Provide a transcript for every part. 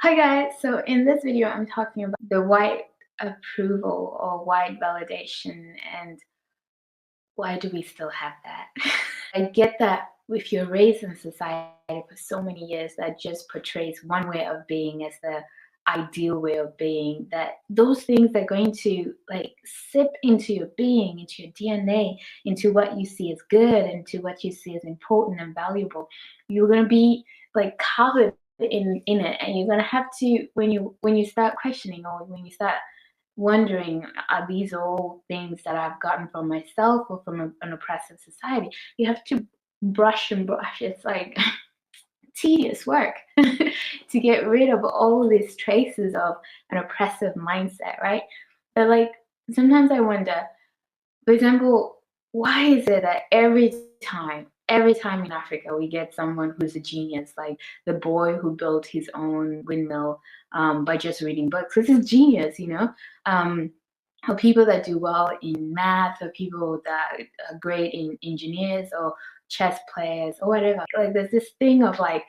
Hi guys, so in this video I'm talking about the white approval or white validation and why do we still have that? I get that if you're raised in society for so many years that just portrays one way of being as the ideal way of being, that those things are going to like sip into your being, into your DNA, into what you see as good, into what you see as important and valuable. You're gonna be like covered in it, and you're gonna have to when you start questioning or when you start wondering, are these all things that I've gotten from myself or from an oppressive society? You have to brush and brush. It's like tedious work to get rid of all these traces of an oppressive mindset, right? But like sometimes I wonder, for example, why is it that every time in Africa we get someone who's a genius, like the boy who built his own windmill by just reading books? This is genius, you know. Or people that do well in math, or people that are great in engineers or chess players or whatever. Like there's this thing of like,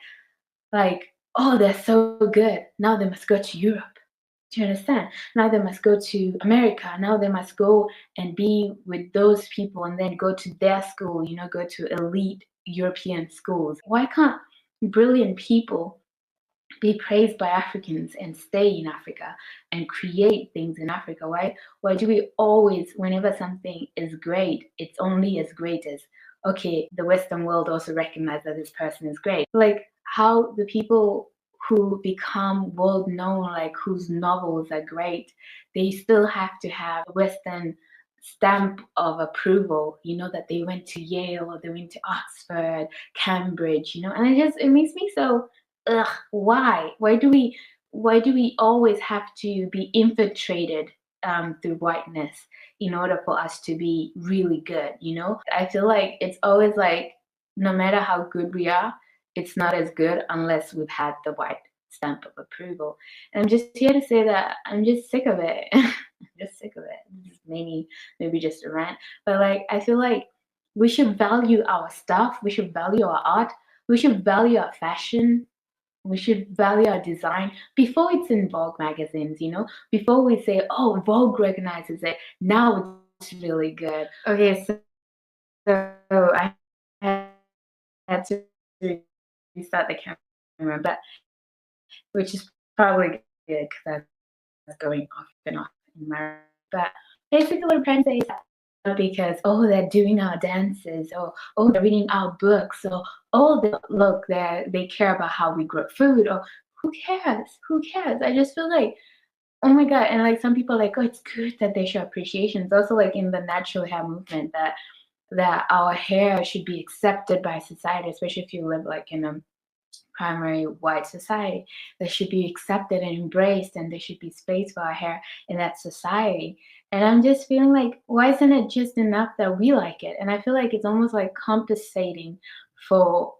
oh, they're so good. Now they must go to Europe. Do you understand? Now they must go to America. Now they must go and be with those people and then go to their school, you know, go to elite European schools. Why can't brilliant people be praised by Africans and stay in Africa and create things in Africa? Why do we always, whenever something is great, it's only as great as, okay, the Western world also recognize that this person is great. Like how the people who become world known, like whose novels are great, they still have to have a Western stamp of approval, you know, that they went to Yale or they went to Oxford, Cambridge, you know, and it makes me so, ugh, why? Why do we always have to be infiltrated through whiteness in order for us to be really good, you know? I feel like it's always like no matter how good we are, it's not as good unless we've had the white stamp of approval. And I'm just here to say that I'm just sick of it. I'm just sick of it. This is maybe just a rant. But like I feel like we should value our stuff, we should value our art, we should value our fashion, we should value our design before it's in Vogue magazines, you know, before we say, oh, Vogue recognizes it, now it's really good. Okay, so I had to restart the camera, but which is probably good because I was going off and off in my. But basically, what I'm trying to say is that because oh they're doing our dances, or oh they're reading our books, or oh look they care about how we grow food, or who cares. I just feel like, oh my god. And like some people are like, oh, it's good that they show appreciation. It's also like in the natural hair movement that our hair should be accepted by society, especially if you live like in a primary white society. They should be accepted and embraced, and there should be space for our hair in that society. And I'm just feeling like, why isn't it just enough that we like it? And I feel like it's almost like compensating for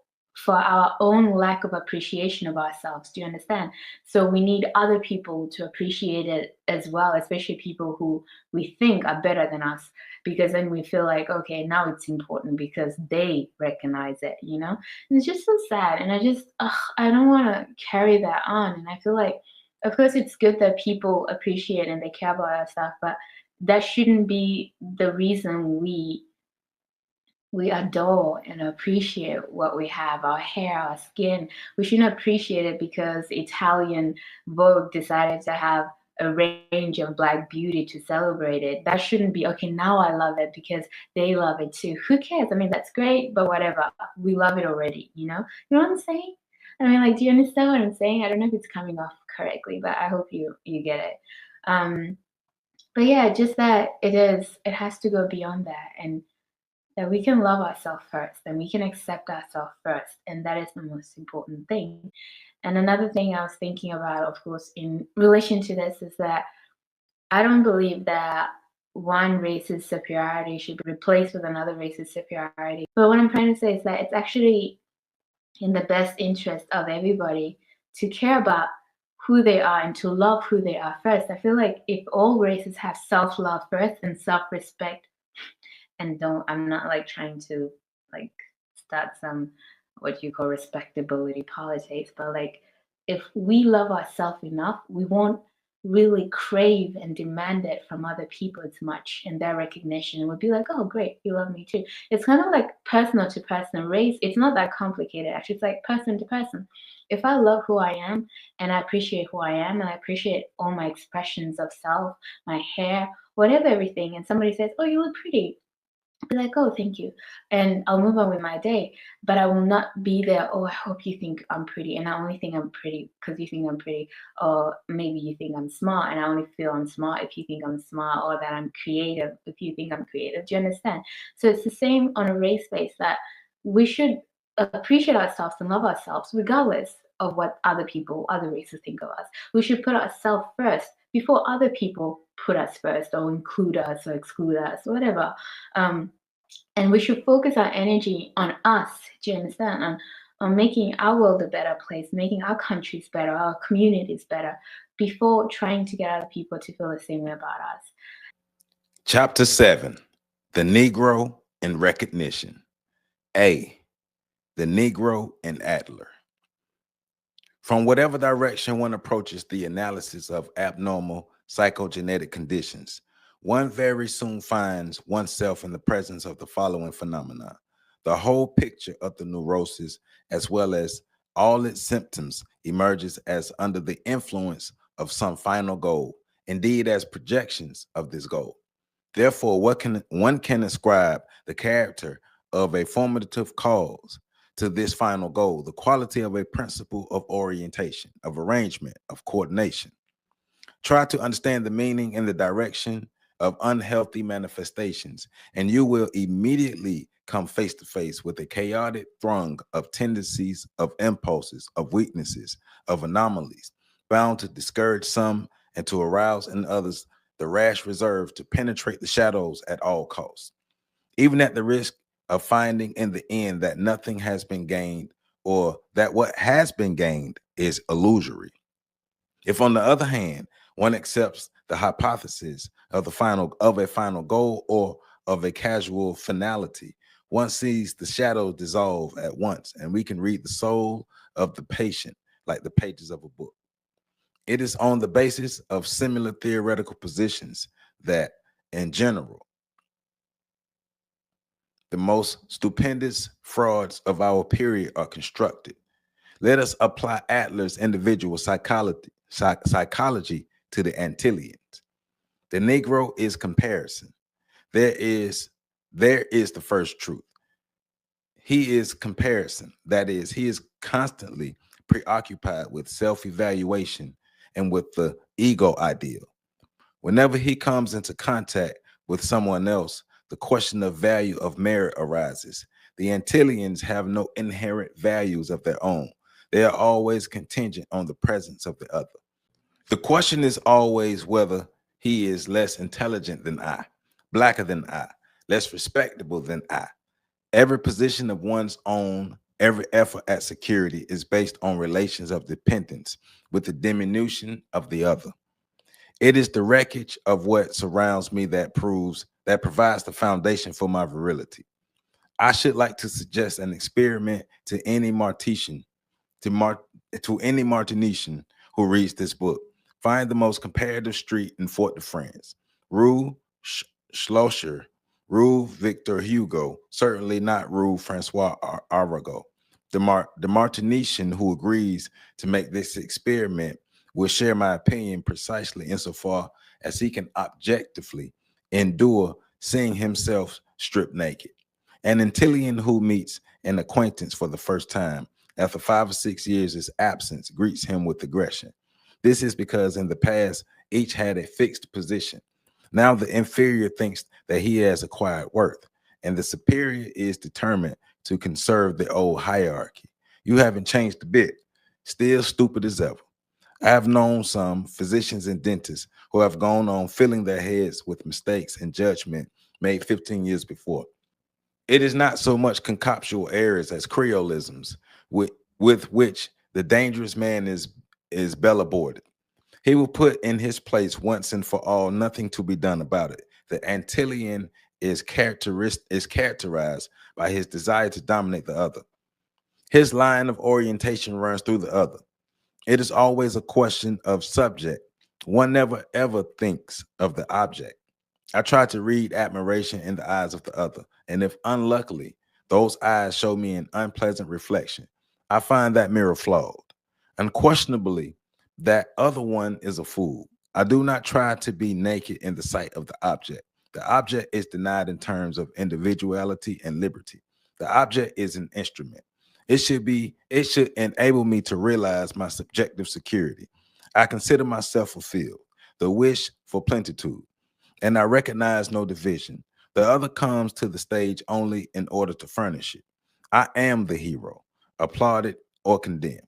our own lack of appreciation of ourselves. Do you understand? So we need other people to appreciate it as well, especially people who we think are better than us, because then we feel like, okay, now it's important because they recognize it, you know? And it's just so sad. And I don't want to carry that on. And I feel like, of course, it's good that people appreciate and they care about our stuff, but that shouldn't be the reason we adore and appreciate what we have, our hair, our skin. We shouldn't appreciate it because Italian Vogue decided to have a range of Black beauty to celebrate it. That shouldn't be, okay, now I love it because they love it too. Who cares? I mean, that's great, but whatever. We love it already, you know? You know what I'm saying? I mean, like, do you understand what I'm saying? I don't know if it's coming off correctly, but I hope you get it. But yeah, just that it has to go beyond that, and that we can love ourselves first and we can accept ourselves first. And that is the most important thing. And another thing I was thinking about, of course, in relation to this is that I don't believe that one race's superiority should be replaced with another race's superiority. But what I'm trying to say is that it's actually in the best interest of everybody to care about who they are and to love who they are first. I feel like if all races have self-love first and self-respect, and I'm not like trying to like start some what you call respectability politics, but like if we love ourselves enough, we won't really crave and demand it from other people as much, and their recognition would be like, oh great, you love me too. It's kind of like personal to person. Race, it's not that complicated actually. It's like person to person. If I love who I am and I appreciate who I am and I appreciate all my expressions of self, my hair, whatever, everything, and somebody says, oh, you look pretty, be like, oh, thank you. And I'll move on with my day. But I will not be there, oh, I hope you think I'm pretty. And I only think I'm pretty because you think I'm pretty. Or maybe you think I'm smart. And I only feel I'm smart if you think I'm smart, or that I'm creative if you think I'm creative. Do you understand? So it's the same on a race base, that we should appreciate ourselves and love ourselves regardless of what other people, other races think of us. We should put ourselves first before other people put us first or include us or exclude us, whatever. Um, and we should focus our energy on us. Do you understand? On making our world a better place, making our countries better, our communities better, before trying to get other people to feel the same way about us. Chapter 7, The Negro in Recognition. A, the Negro in Adler. From whatever direction one approaches the analysis of abnormal psychogenetic conditions, one very soon finds oneself in the presence of the following phenomena. The whole picture of the neurosis, as well as all its symptoms, emerges as under the influence of some final goal, indeed as projections of this goal. Therefore, one can ascribe the character of a formative cause to this final goal, the quality of a principle of orientation, of arrangement, of coordination. Try to understand the meaning and the direction of unhealthy manifestations, and you will immediately come face to face with a chaotic throng of tendencies, of impulses, of weaknesses, of anomalies, bound to discourage some and to arouse in others the rash reserve to penetrate the shadows at all costs, even at the risk of finding in the end that nothing has been gained, or that what has been gained is illusory. If, on the other hand, one accepts the hypothesis of a final goal, or of a casual finality, one sees the shadows dissolve at once, and we can read the soul of the patient like the pages of a book. It is on the basis of similar theoretical positions that, in general, the most stupendous frauds of our period are constructed. Let us apply Adler's individual psychology to the Antilleans. The Negro is comparison. There is the first truth. He is comparison. That is, he is constantly preoccupied with self-evaluation and with the ego ideal. Whenever he comes into contact with someone else, the question of value of merit arises. The Antillians have no inherent values of their own. They are always contingent on the presence of the other. The question is always whether he is less intelligent than I, blacker than I, less respectable than I. Every position of one's own, every effort at security is based on relations of dependence with the diminution of the other. It is the wreckage of what surrounds me that provides the foundation for my virility. I should like to suggest an experiment to any Martinian who reads this book. Find the most comparative street in Fort-de-France, Rue Schlosser, Rue Victor Hugo, certainly not Rue Francois Arago. The Martinician who agrees to make this experiment will share my opinion precisely insofar as he can objectively endure seeing himself stripped naked. An Antillian who meets an acquaintance for the first time after 5 or 6 years' absence greets him with aggression. This is because in the past, each had a fixed position. Now the inferior thinks that he has acquired worth, and the superior is determined to conserve the old hierarchy. You haven't changed a bit, still stupid as ever. I have known some physicians and dentists who have gone on filling their heads with mistakes and judgment made 15 years before. It is not so much concoctual errors as creolisms with which the dangerous man is bellboarded. He will put in his place once and for all, nothing to be done about it. The Antillian is characterized by his desire to dominate the other. His line of orientation runs through the other. It is always a question of subject. One never ever thinks of the object. I try to read admiration in the eyes of the other, and if unluckily those eyes show me an unpleasant reflection, I find that mirror flawed. Unquestionably, that other one is a fool. I do not try to be naked in the sight of the object. The object is denied in terms of individuality and liberty. The object is an instrument. It should enable me to realize my subjective security. I consider myself fulfilled, the wish for plenitude, and I recognize no division. The other comes to the stage only in order to furnish it. I am the hero, applauded or condemned.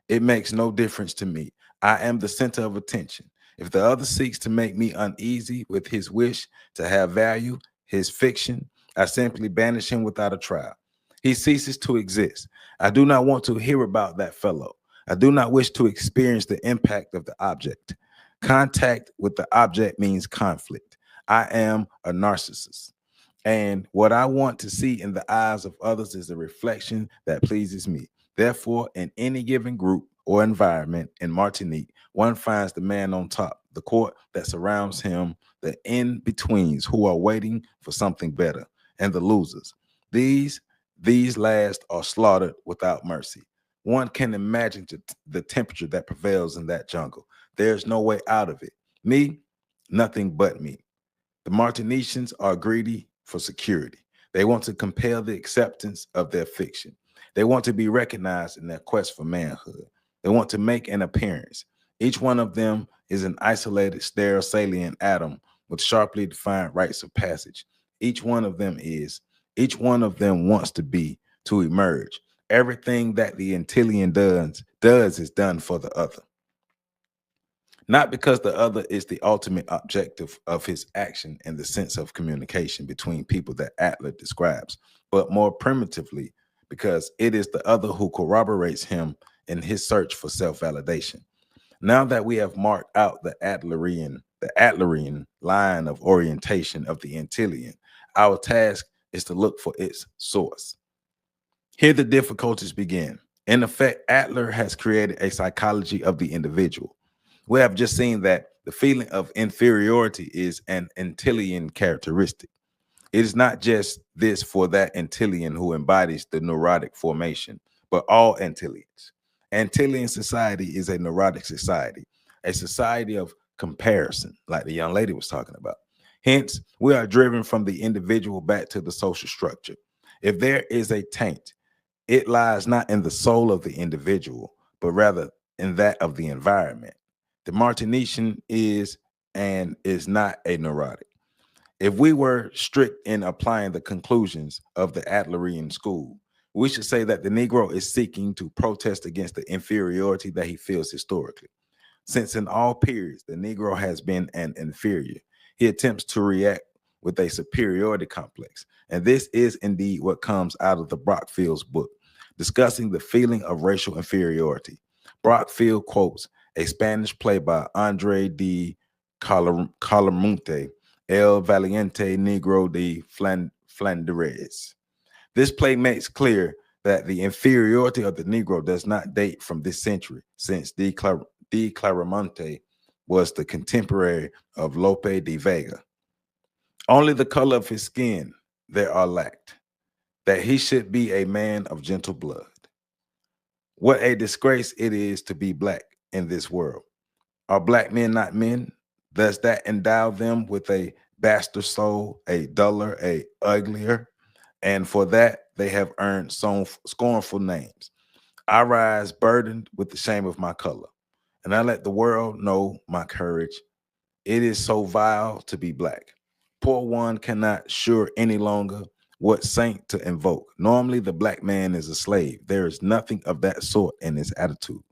It makes no difference to me. I am the center of attention. If the other seeks to make me uneasy with his wish to have value, his fiction, I simply banish him without a trial. He ceases to exist. I do not want to hear about that fellow. I do not wish to experience the impact of the object. Contact with the object means conflict. I am a narcissist. And what I want to see in the eyes of others is a reflection that pleases me. Therefore, in any given group or environment in Martinique, one finds the man on top, the court that surrounds him, the in-betweens who are waiting for something better, and the losers. These, these last are slaughtered without mercy. One can imagine the temperature that prevails in that jungle. There's no way out of it. Me, nothing but me. The Martinicians are greedy for security. They want to compel the acceptance of their fiction. They want to be recognized in their quest for manhood. They want to make an appearance. Each one of them is an isolated, sterile, salient atom with sharply defined rites of passage. Each one of them is. Each one of them wants to be, to emerge. Everything that the Antillian does is done for the other. Not because the other is the ultimate objective of his action in the sense of communication between people that Adler describes, but more primitively because it is the other who corroborates him in his search for self-validation. Now that we have marked out the Adlerian line of orientation of the Antillian, our task is to look for its source. Here the difficulties begin. In effect, Adler has created a psychology of the individual. We have just seen that the feeling of inferiority is an Antillian characteristic. It is not just this for that Antillian who embodies the neurotic formation, but all Antillians. Antillian society is a neurotic society, a society of comparison, like the young lady was talking about. Hence, we are driven from the individual back to the social structure. If there is a taint, it lies not in the soul of the individual, but rather in that of the environment. The Martinician is and is not a neurotic. If we were strict in applying the conclusions of the Adlerian school, we should say that the Negro is seeking to protest against the inferiority that he feels historically. Since in all periods, the Negro has been an inferior, he attempts to react with a superiority complex. And this is indeed what comes out of the Brockfield's book, discussing the feeling of racial inferiority. Brockfield quotes a Spanish play by Andre de Colamunte, El Valiente Negro de Flanderes. This play makes clear that the inferiority of the Negro does not date from this century, since de Claramonte was the contemporary of Lope de Vega. Only the color of his skin there are lacked, that he should be a man of gentle blood. What a disgrace it is to be black in this world. Are black men not men? Does that endow them with a bastard soul, a duller, a uglier? And for that, they have earned scornful names. I rise burdened with the shame of my color, and I let the world know my courage. It is so vile to be black. Poor one cannot sure any longer what saint to invoke. Normally, the black man is a slave. There is nothing of that sort in his attitude.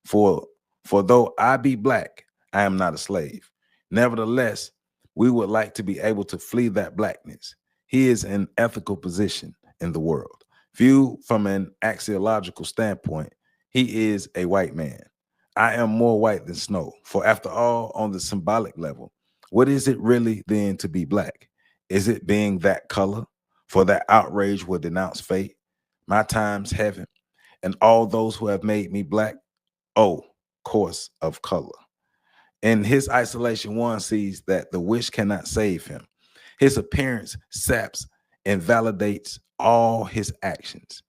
For though I be black, I am not a slave. Nevertheless, we would like to be able to flee that blackness. He is in ethical position in the world. Viewed from an axiological standpoint, he is a white man. I am more white than snow. For after all, on the symbolic level, what is it really then to be black? Is it being that color? For that outrage will denounce fate, my time's heaven, and all those who have made me black. Oh, course of color. In his isolation, one sees that the wish cannot save him. His appearance saps and validates all his actions.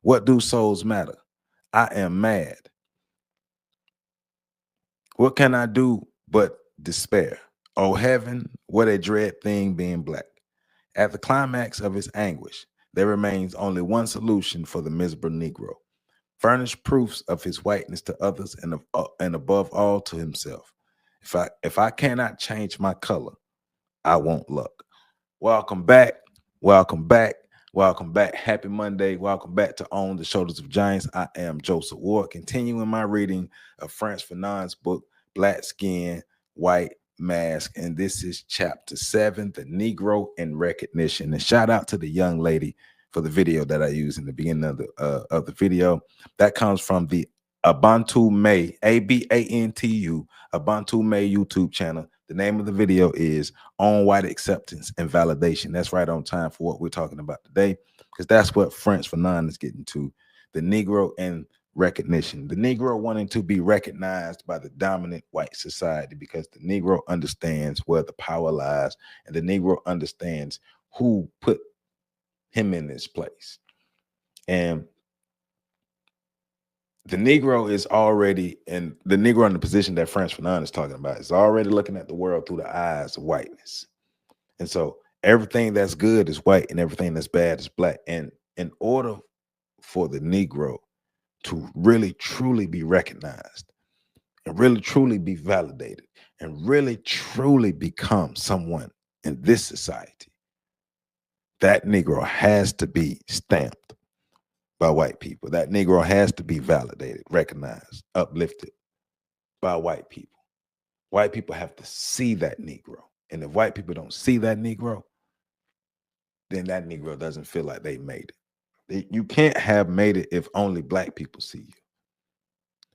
What do souls matter? I am mad. What can I do but despair? Oh heaven, what a dread thing being black. At the climax of his anguish, there remains only one solution for the miserable Negro. Furnish proofs of his whiteness to others and above all to himself. If I cannot change my color, I won't luck. Welcome back. Welcome back. Welcome back. Happy Monday. Welcome back to On the Shoulders of Giants. I am Joseph Ward, continuing my reading of Frantz Fanon's book, Black Skin, White Mask. And this is chapter 7, The Negro in Recognition. And shout out to the young lady for the video that I used in the beginning of the video. That comes from the Abantu May, Abantu, Abantu May YouTube channel. The name of the video is On White Acceptance and Validation. That's right on time for what we're talking about today, because that's what Frantz Fanon is getting to. The Negro in recognition. The Negro wanting to be recognized by the dominant white society, because the Negro understands where the power lies, and the Negro understands who put him in this place. And the Negro is already, and the Negro in the position that Frantz Fanon is talking about is already looking at the world through the eyes of whiteness. And so everything that's good is white and everything that's bad is black. And in order for the Negro to really truly be recognized and really truly be validated and really truly become someone in this society, that Negro has to be stamped by white people. That Negro has to be validated, recognized, uplifted by white people. White people have to see that Negro. And if white people don't see that Negro, then that Negro doesn't feel like they made it. You can't have made it if only black people see you.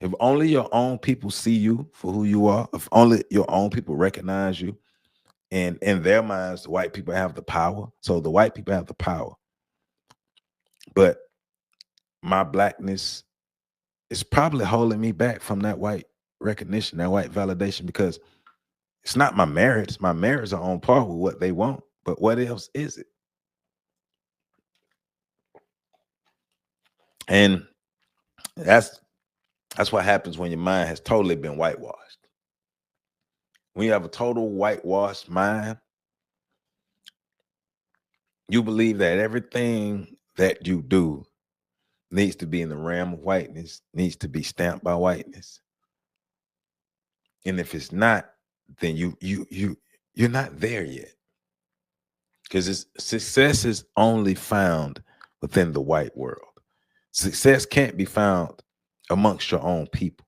If only your own people see you for who you are, if only your own people recognize you, and in their minds, the white people have the power. So the white people have the power. But my blackness is probably holding me back from that white recognition, that white validation, because it's not my merits. My merits are on par with what they want. But what else is it? And that's what happens when your mind has totally been whitewashed. When you have a total whitewashed mind, you believe that everything that you do needs to be in the realm of whiteness, needs to be stamped by whiteness. And if it's not, then you're not there yet. Because success is only found within the white world. Success can't be found amongst your own people.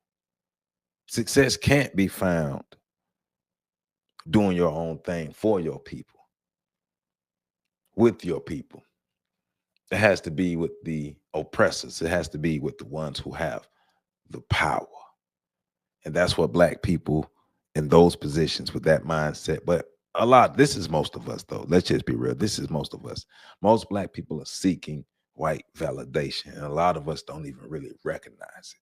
Success can't be found doing your own thing for your people, with your people. It has to be with the oppressors. It has to be with the ones who have the power. And that's what black people in those positions with that mindset. But this is most of us, though. Let's just be real. This is most of us. Most black people are seeking white validation. And a lot of us don't even really recognize it.